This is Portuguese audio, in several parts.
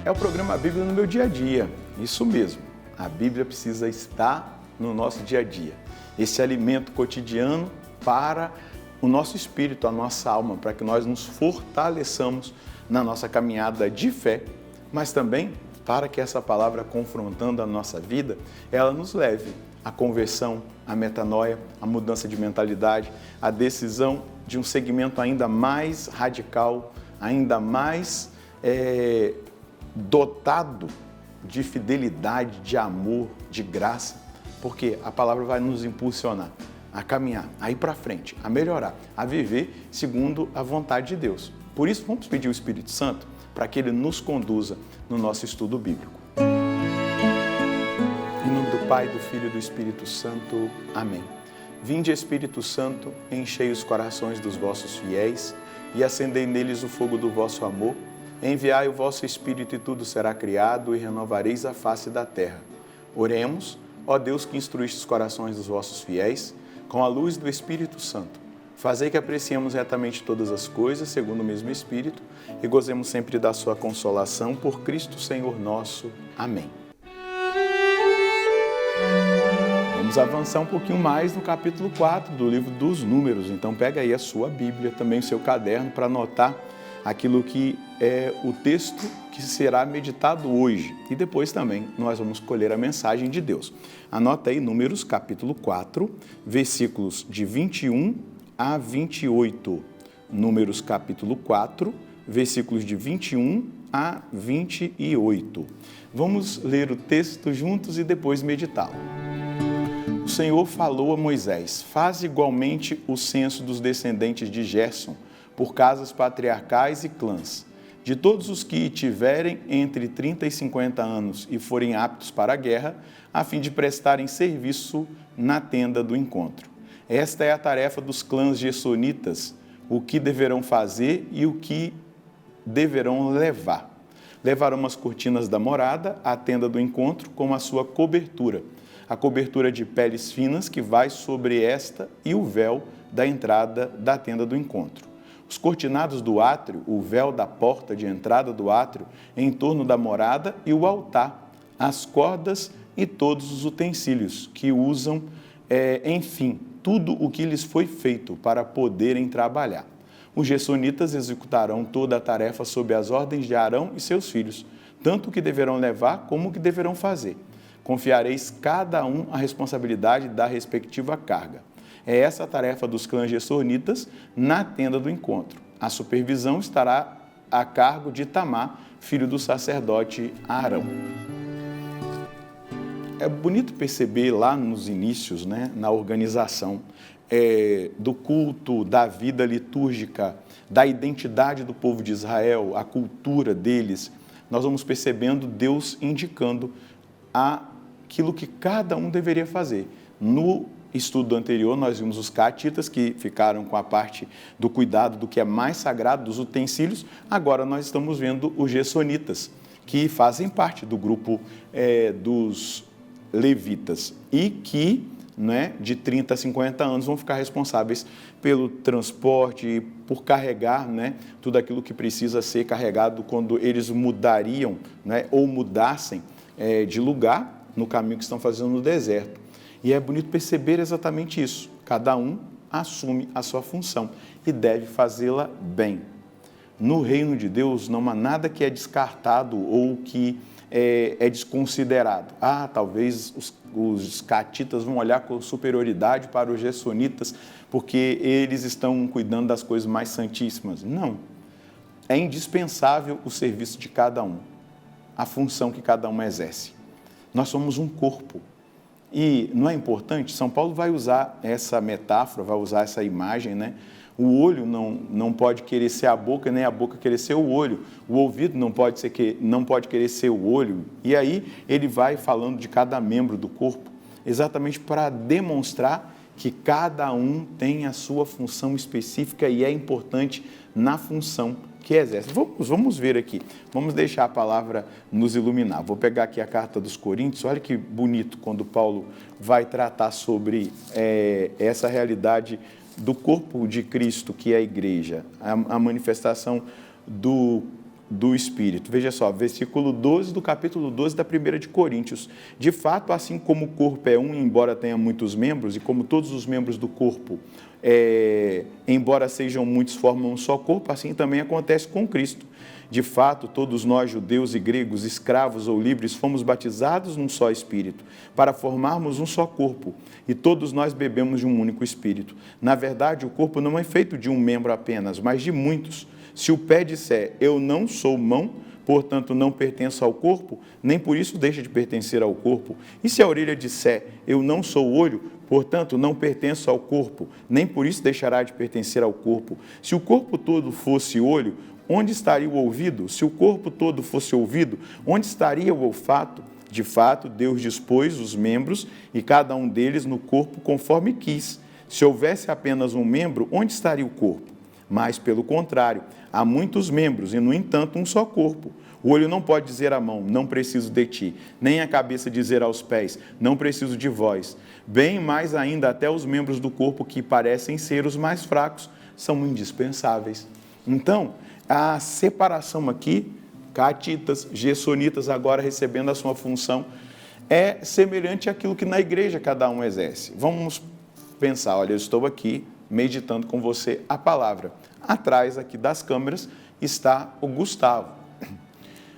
É o programa Bíblia no meu dia a dia. Isso mesmo, a Bíblia precisa estar no nosso dia a dia. Esse alimento cotidiano para o nosso espírito, a nossa alma, para que nós nos fortaleçamos na nossa caminhada de fé, mas também para que essa palavra, confrontando a nossa vida, ela nos leve à conversão, à metanoia, à mudança de mentalidade, à decisão de um segmento ainda mais radical, ainda mais dotado de fidelidade, de amor, de graça, porque a palavra vai nos impulsionar a caminhar, a ir para frente, a melhorar, a viver segundo a vontade de Deus. Por isso, vamos pedir o Espírito Santo para que ele nos conduza no nosso estudo bíblico. Em nome do Pai, do Filho e do Espírito Santo. Amém. Vinde, Espírito Santo, enchei os corações dos vossos fiéis e acendei neles o fogo do vosso amor. Enviai o vosso Espírito e tudo será criado e renovareis a face da terra. Oremos, ó Deus que instruíste os corações dos vossos fiéis, com a luz do Espírito Santo. Fazei que apreciemos retamente todas as coisas, segundo o mesmo Espírito, e gozemos sempre da sua consolação, por Cristo Senhor nosso. Amém. Vamos avançar um pouquinho mais no capítulo 4 do livro dos Números. Então pega aí a sua Bíblia, também o seu caderno, para anotar aquilo que é o texto que será meditado hoje. E depois também nós vamos colher a mensagem de Deus. Anota aí Números capítulo 4, versículos de 21 a 28. Números capítulo 4, versículos de 21 a 28. Vamos ler o texto juntos e depois meditá-lo. O Senhor falou a Moisés: faz igualmente o censo dos descendentes de Gerson, por casas patriarcais e clãs, de todos os que tiverem entre 30 e 50 anos e forem aptos para a guerra, a fim de prestarem serviço na tenda do encontro. Esta é a tarefa dos clãs gersonitas, o que deverão fazer e o que deverão levar. Levarão as cortinas da morada, a tenda do encontro, com a sua cobertura, a cobertura de peles finas que vai sobre esta e o véu da entrada da tenda do encontro. Os cortinados do átrio, o véu da porta de entrada do átrio, em torno da morada e o altar, as cordas e todos os utensílios que usam, enfim, tudo o que lhes foi feito para poderem trabalhar. Os gersonitas executarão toda a tarefa sob as ordens de Arão e seus filhos, tanto o que deverão levar como o que deverão fazer. Confiareis cada um a responsabilidade da respectiva carga. É essa a tarefa dos clãs gersonitas na tenda do encontro. A supervisão estará a cargo de Itamar, filho do sacerdote Arão. É bonito perceber lá nos inícios, na organização do culto, da vida litúrgica, da identidade do povo de Israel, a cultura deles. Nós vamos percebendo Deus indicando aquilo que cada um deveria fazer. No estudo anterior, nós vimos os caatitas, que ficaram com a parte do cuidado do que é mais sagrado, dos utensílios. Agora nós estamos vendo os gersonitas, que fazem parte do grupo dos levitas e que, de 30 a 50 anos, vão ficar responsáveis pelo transporte, por carregar tudo aquilo que precisa ser carregado quando eles mudariam ou mudassem de lugar no caminho que estão fazendo no deserto. E é bonito perceber exatamente isso. Cada um assume a sua função e deve fazê-la bem. No reino de Deus não há nada que é descartado ou que é desconsiderado. Talvez os caatitas vão olhar com superioridade para os gersonitas porque eles estão cuidando das coisas mais santíssimas. Não. É indispensável o serviço de cada um, a função que cada um exerce. Nós somos um corpo. E não é importante? São Paulo vai usar essa metáfora, vai usar essa imagem, O olho não pode querer ser a boca, nem a boca querer ser o olho. O ouvido não pode querer ser o olho. E aí ele vai falando de cada membro do corpo, exatamente para demonstrar que cada um tem a sua função específica e é importante na função que exerce. Vamos ver aqui, vamos deixar a palavra nos iluminar. Vou pegar aqui a carta dos Coríntios, olha que bonito quando Paulo vai tratar sobre essa realidade do corpo de Cristo, que é a igreja, a manifestação do do Espírito. Veja só, versículo 12 do capítulo 12 da 1 de Coríntios. De fato, assim como o corpo é um, embora tenha muitos membros, e como todos os membros do corpo, embora sejam muitos, formam um só corpo, assim também acontece com Cristo. De fato, todos nós, judeus e gregos, escravos ou livres, fomos batizados num só Espírito, para formarmos um só corpo, e todos nós bebemos de um único Espírito. Na verdade, o corpo não é feito de um membro apenas, mas de muitos. Se o pé disser, eu não sou mão, portanto não pertenço ao corpo, nem por isso deixa de pertencer ao corpo. E se a orelha disser, eu não sou olho, portanto não pertenço ao corpo, nem por isso deixará de pertencer ao corpo. Se o corpo todo fosse olho, onde estaria o ouvido? Se o corpo todo fosse ouvido, onde estaria o olfato? De fato, Deus dispôs os membros e cada um deles no corpo conforme quis. Se houvesse apenas um membro, onde estaria o corpo? Mas, pelo contrário, há muitos membros e, no entanto, um só corpo. O olho não pode dizer à mão, não preciso de ti, nem a cabeça dizer aos pés, não preciso de vós. Bem mais ainda, até os membros do corpo que parecem ser os mais fracos são indispensáveis. Então, a separação aqui, catitas, gersonitas agora recebendo a sua função, é semelhante àquilo que na igreja cada um exerce. Vamos pensar, olha, eu estou aqui meditando com você a palavra. Atrás aqui das câmeras está o Gustavo.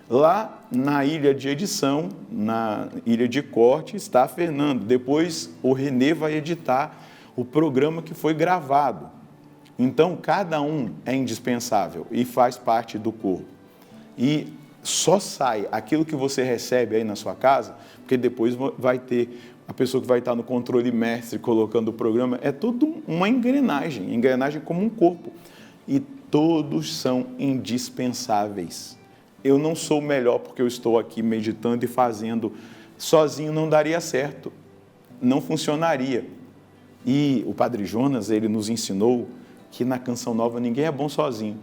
Lá na ilha de edição, na ilha de corte, está a Fernanda. Depois o Renê vai editar o programa que foi gravado. Então, cada um é indispensável e faz parte do corpo. E só sai aquilo que você recebe aí na sua casa, porque depois vai ter a pessoa que vai estar no controle mestre colocando o programa. É tudo uma engrenagem como um corpo. E todos são indispensáveis. Eu não sou melhor porque eu estou aqui meditando e fazendo. Sozinho não daria certo, não funcionaria. E o Padre Jonas, ele nos ensinou que na Canção Nova ninguém é bom sozinho.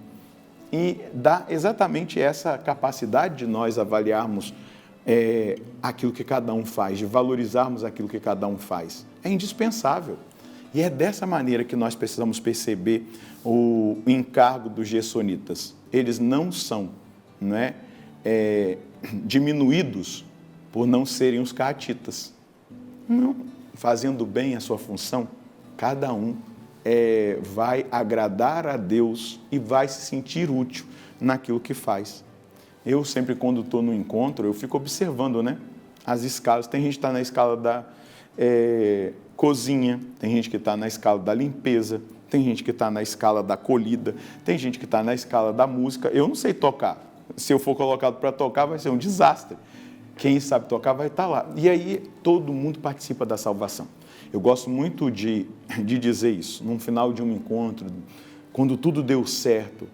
E dá exatamente essa capacidade de nós avaliarmos aquilo que cada um faz, de valorizarmos aquilo que cada um faz. É indispensável. E é dessa maneira que nós precisamos perceber o encargo dos gersonitas. Eles não são diminuídos por não serem os caatitas. Não. Fazendo bem a sua função, cada um vai agradar a Deus e vai se sentir útil naquilo que faz. Eu sempre, quando estou no encontro, eu fico observando, as escalas. Tem gente que está na escala da cozinha, tem gente que está na escala da limpeza, tem gente que está na escala da acolhida, tem gente que está na escala da música. Eu não sei tocar. Se eu for colocado para tocar, vai ser um desastre. Quem sabe tocar vai estar lá. E aí, todo mundo participa da salvação. Eu gosto muito de dizer isso, no final de um encontro, quando tudo deu certo,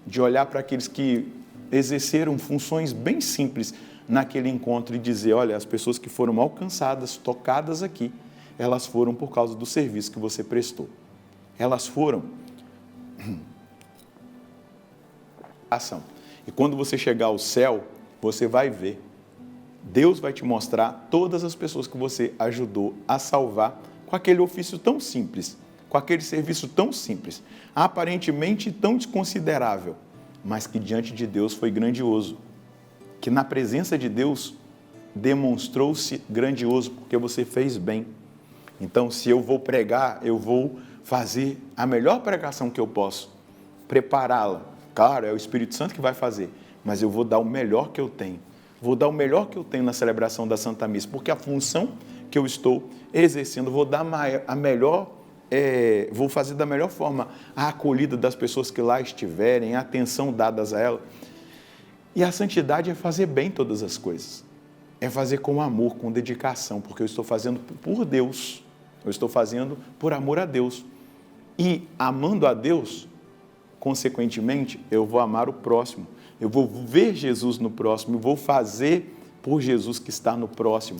de olhar para aqueles que exerceram funções bem simples naquele encontro e dizer, olha, as pessoas que foram alcançadas, tocadas aqui, elas foram por causa do serviço que você prestou. Elas foram ação. E quando você chegar ao céu, você vai ver. Deus vai te mostrar todas as pessoas que você ajudou a salvar com aquele ofício tão simples, com aquele serviço tão simples, aparentemente tão desconsiderável, mas que diante de Deus foi grandioso, que na presença de Deus demonstrou-se grandioso, porque você fez bem. Então, se eu vou pregar, eu vou fazer a melhor pregação que eu posso, prepará-la. Claro, é o Espírito Santo que vai fazer, mas eu vou dar o melhor que eu tenho. Vou dar o melhor que eu tenho na celebração da Santa Missa, porque a função que eu estou exercendo, vou dar a melhor, vou fazer da melhor forma a acolhida das pessoas que lá estiverem, a atenção dadas a ela. E a santidade é fazer bem todas as coisas. É fazer com amor, com dedicação, porque eu estou fazendo por Deus. Eu estou fazendo por amor a Deus. E amando a Deus, consequentemente, eu vou amar o próximo. Eu vou ver Jesus no próximo, eu vou fazer por Jesus que está no próximo.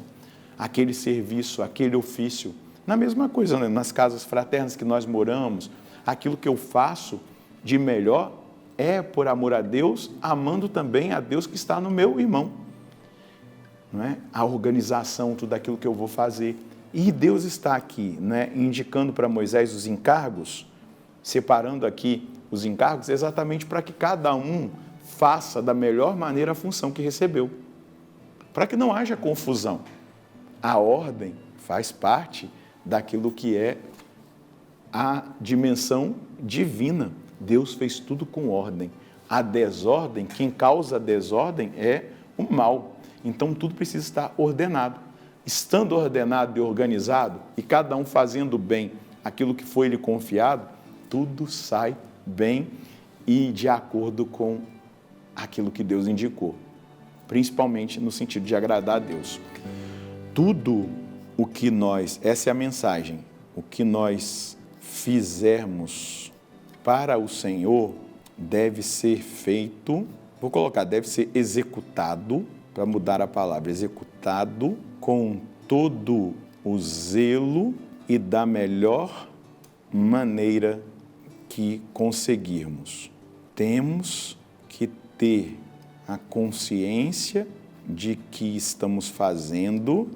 Aquele serviço, aquele ofício. Na mesma coisa, nas casas fraternas que nós moramos, aquilo que eu faço de melhor é por amor a Deus, amando também a Deus que está no meu irmão. Não é? A organização, tudo aquilo que eu vou fazer. E Deus está aqui, indicando para Moisés os encargos, separando aqui os encargos, exatamente para que cada um faça da melhor maneira a função que recebeu, para que não haja confusão. A ordem faz parte daquilo que é a dimensão divina. Deus fez tudo com ordem. A desordem, quem causa a desordem é o mal. Então tudo precisa estar ordenado. Estando ordenado e organizado, e cada um fazendo bem aquilo que foi lhe confiado, tudo sai bem e de acordo com aquilo que Deus indicou, principalmente no sentido de agradar a Deus. Tudo o que nós, essa é a mensagem, o que nós fizermos para o Senhor deve ser feito, vou colocar, deve ser executado, para mudar a palavra, executado com todo o zelo e da melhor maneira que conseguirmos. Temos que ter a consciência de que estamos fazendo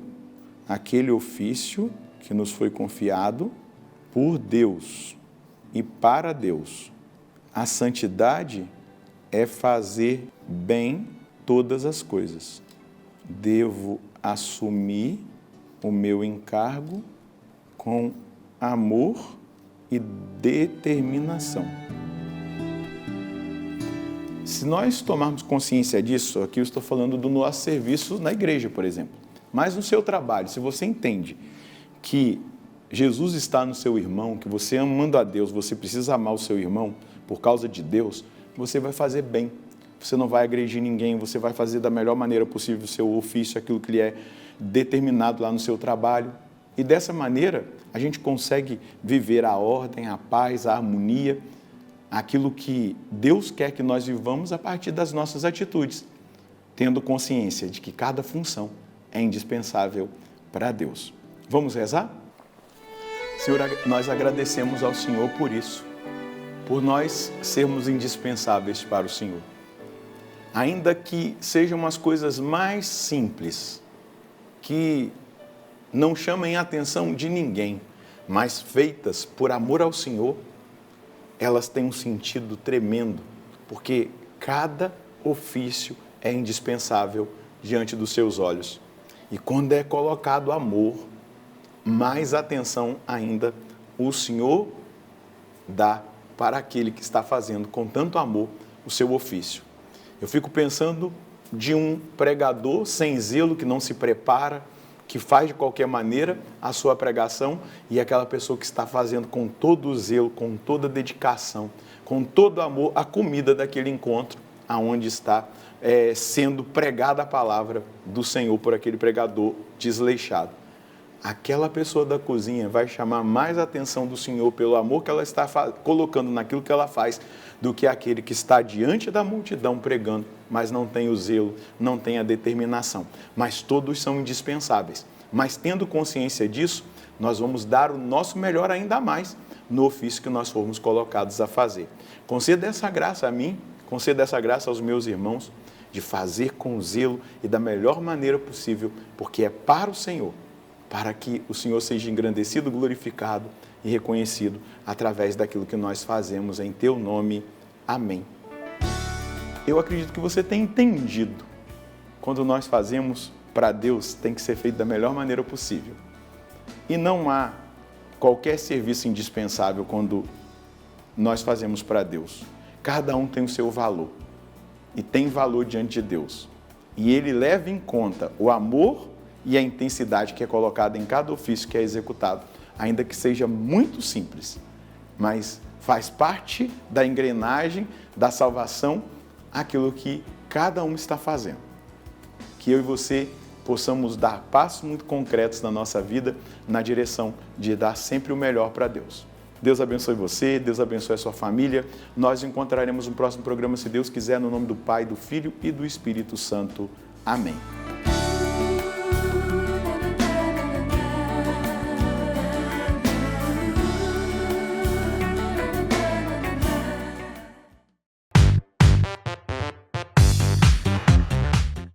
aquele ofício que nos foi confiado por Deus e para Deus. A santidade é fazer bem todas as coisas. Devo assumir o meu encargo com amor e determinação. Se nós tomarmos consciência disso, aqui eu estou falando do nosso serviço na igreja, por exemplo, mas no seu trabalho, se você entende que Jesus está no seu irmão, que você amando a Deus, você precisa amar o seu irmão por causa de Deus, você vai fazer bem. Você não vai agredir ninguém, você vai fazer da melhor maneira possível o seu ofício, aquilo que lhe é determinado lá no seu trabalho. E dessa maneira, a gente consegue viver a ordem, a paz, a harmonia, aquilo que Deus quer que nós vivamos a partir das nossas atitudes, tendo consciência de que cada função é indispensável para Deus. Vamos rezar? Senhor, nós agradecemos ao Senhor por isso, por nós sermos indispensáveis para o Senhor. Ainda que sejam as coisas mais simples, que não chamem a atenção de ninguém, mas feitas por amor ao Senhor, elas têm um sentido tremendo, porque cada ofício é indispensável diante dos seus olhos. E quando é colocado amor, mais atenção ainda o Senhor dá para aquele que está fazendo com tanto amor o seu ofício. Eu fico pensando de um pregador sem zelo, que não se prepara, que faz de qualquer maneira a sua pregação, e aquela pessoa que está fazendo com todo o zelo, com toda a dedicação, com todo o amor, a comida daquele encontro, aonde está sendo pregada a palavra do Senhor por aquele pregador desleixado. Aquela pessoa da cozinha vai chamar mais a atenção do Senhor pelo amor que ela está colocando naquilo que ela faz, do que aquele que está diante da multidão pregando, mas não tem o zelo, não tem a determinação. Mas todos são indispensáveis. Mas tendo consciência disso, nós vamos dar o nosso melhor ainda mais no ofício que nós formos colocados a fazer. Conceda essa graça a mim, conceda essa graça aos meus irmãos, de fazer com zelo e da melhor maneira possível, porque é para o Senhor, para que o Senhor seja engrandecido, glorificado e reconhecido através daquilo que nós fazemos em Teu nome. Amém. Eu acredito que você tem entendido. Quando nós fazemos para Deus, tem que ser feito da melhor maneira possível. E não há qualquer serviço indispensável quando nós fazemos para Deus. Cada um tem o seu valor e tem valor diante de Deus. E Ele leva em conta o amor e a intensidade que é colocada em cada ofício que é executado, ainda que seja muito simples, mas faz parte da engrenagem da salvação aquilo que cada um está fazendo. Que eu e você possamos dar passos muito concretos na nossa vida na direção de dar sempre o melhor para Deus. Deus abençoe você, Deus abençoe a sua família. Nós nos encontraremos no próximo programa, se Deus quiser, no nome do Pai, do Filho e do Espírito Santo. Amém.